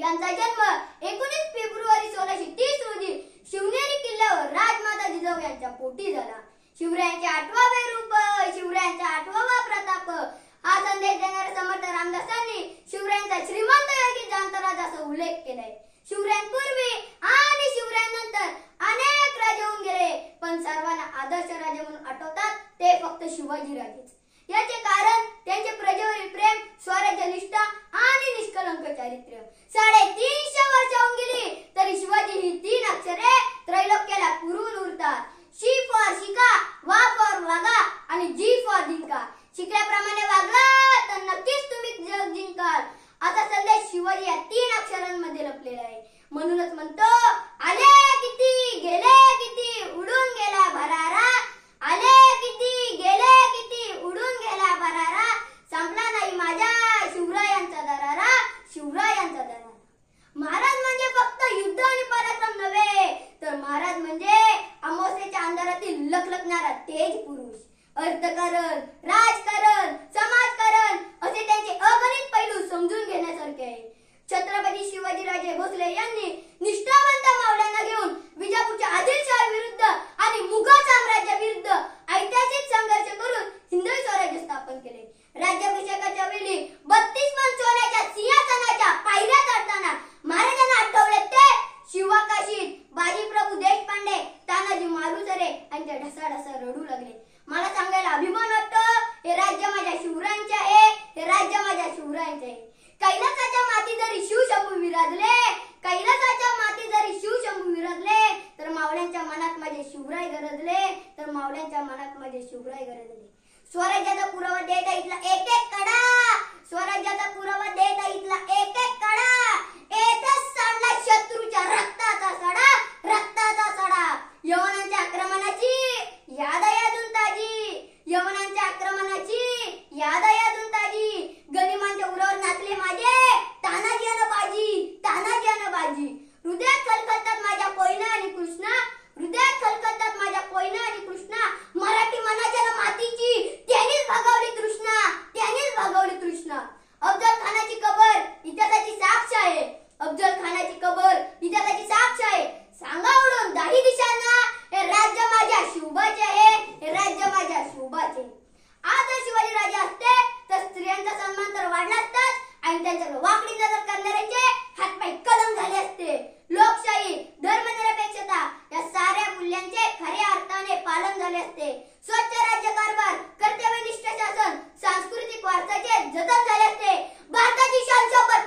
यांचा जन्म 19 फेब्रुवारी 1630 रोजी शिवनेरी किल्ल्यावर राजमाता जिजाऊ यांच्या पोटी झाला. शिवरायांचे 8वे रूप, शिवरायांचा 8वा प्रताप हा संदेश देणारे समर्थ रामदासांनी शिवरायांचा श्रीमंत योगी जाणता असा उल्लेख केलाय. शिवरायांपूर्वी आणि शिवरायांनंतर अनेक राजे होऊन गेले, पण सर्वांना आदर्श राजे म्हणून आठवतात ते फक्त शिवाजी राजेच. याचे कारण त्यांचे प्रजेवरील प्रेम, स्वराज्य निष्ठा आणि निष्कलंक चारित्र्य. 350 वर्ष होऊन गेली तरी शिवाजी ही 3 अक्षरे त्रैलोक्याला पुरून उरतात. शी फॉर शिका, वा फॉर वागा आणि जी फॉर जिंका. शिकल्याप्रमाणे वागला तर नक्कीच तुम्ही जग जिंकाल असा संदेश शिवाजी या 3 अक्षरांमध्ये लपलेला आहे. म्हणूनच म्हणतो, आले किती गेले किती उडून गेला भरारा, आले किती गेले किती उडून गेला भरारा, संपला नाही माझ्या शिवरायांचा दरारा, शिवरायांचा दरारा. महाराज म्हणजे फक्त युद्ध आणि पराक्रम नव्हे, तर महाराज म्हणजे अमावस्येच्या अंधारातील लखलखणारा तेज पुरुष. अर्थकारण, राजकारण, समाजकारण असे त्यांचे अगणित पैलू समजून घेण्यासारखे आहे. छत्रपती शिवाजीराजे भोसले यांनी निष्ठावंत मावळ्यांना घेऊन विजापूरच्या आदिलशाह विरुद्ध आणि मुघल साम्राज्याविरुद्ध ऐतिहासिक संघर्ष करून हिंदवी स्वराज्य स्थापन केले. राज्याभिषेकाच्या वेळी 32 मन सोन्याच्या सिंहासनाच्या पायऱ्या चढताना महाराजांना आठवले ते शिवाकाशीत बाजीप्रभू देशपांडे, तानाजी मालुसरे यांच्या ढसाढसा रडू लागले. मला सांगायला अभिमान वाटतो, हे राज्य माझ्या शिवरायांचे आहे, हे राज्य माझ्या शिवरायांचे आहे. कैलासाच्या माती जरी शिवशंभू विराजले, कैलासाच्या माती जरी शिवशंभू विराजले, तर मावळ्यांच्या मनात माझे शिवराय गरजले, तर मावळ्यांच्या मनात माझे शिवराय गरजले. स्वराज्याचा पुरावा देता इथला एक एक कडा, स्वराज्याचा पुरावा देता इथला एक एक कडा, येथेच सांडला शत्रूच्या रक्ताचा सडा, रक्ताचा सडा. यवनांच्या आक्रमणाची याद आहे अजून ताजी, यवनांच्या आक्रमणाची याद आहे अजून ताजी. गनिमांच्या उरावर नाचले माझे तानाजी अन बाजी, तानाजी अन बाजी. हृदयात खलखलतात माझ्या कोयना आणि कृष्णा, हृदयात खलखलतात माझ्या कोयना आणि कृष्णा. मराठी मनाच्या मातीची त्यानेच भागवली तृष्णा, त्यानेच भागवली तृष्णा. अफजल खानाची कबर इतिहासाची साक्ष आहे, अफजल खानाची कबर इतिहासाची साक्ष आहे. सांगा उडून दाही दिशांना, हे राज्य माझ्या शिवबाचे आहे, हे राज्य माझ्या शिवबाचे. आज जर शिवाजी राजे असते तर स्त्रियांचा सन्मान तर वाढला असताच आणि त्यांच्याकडे वाकडी नजर करणाऱ्यांचे हातपाय कलम झाले असते. लोकशाही, धर्मनिरपेक्षता या साऱ्या मूल्यांचे खऱ्या अर्थाने पालन झाले असते. स्वच्छ राज्यकारभार, कर्तव्यनिष्ठ शासन, सांस्कृतिक वारसाचे जतन झाले असते. भारताची शान शोभत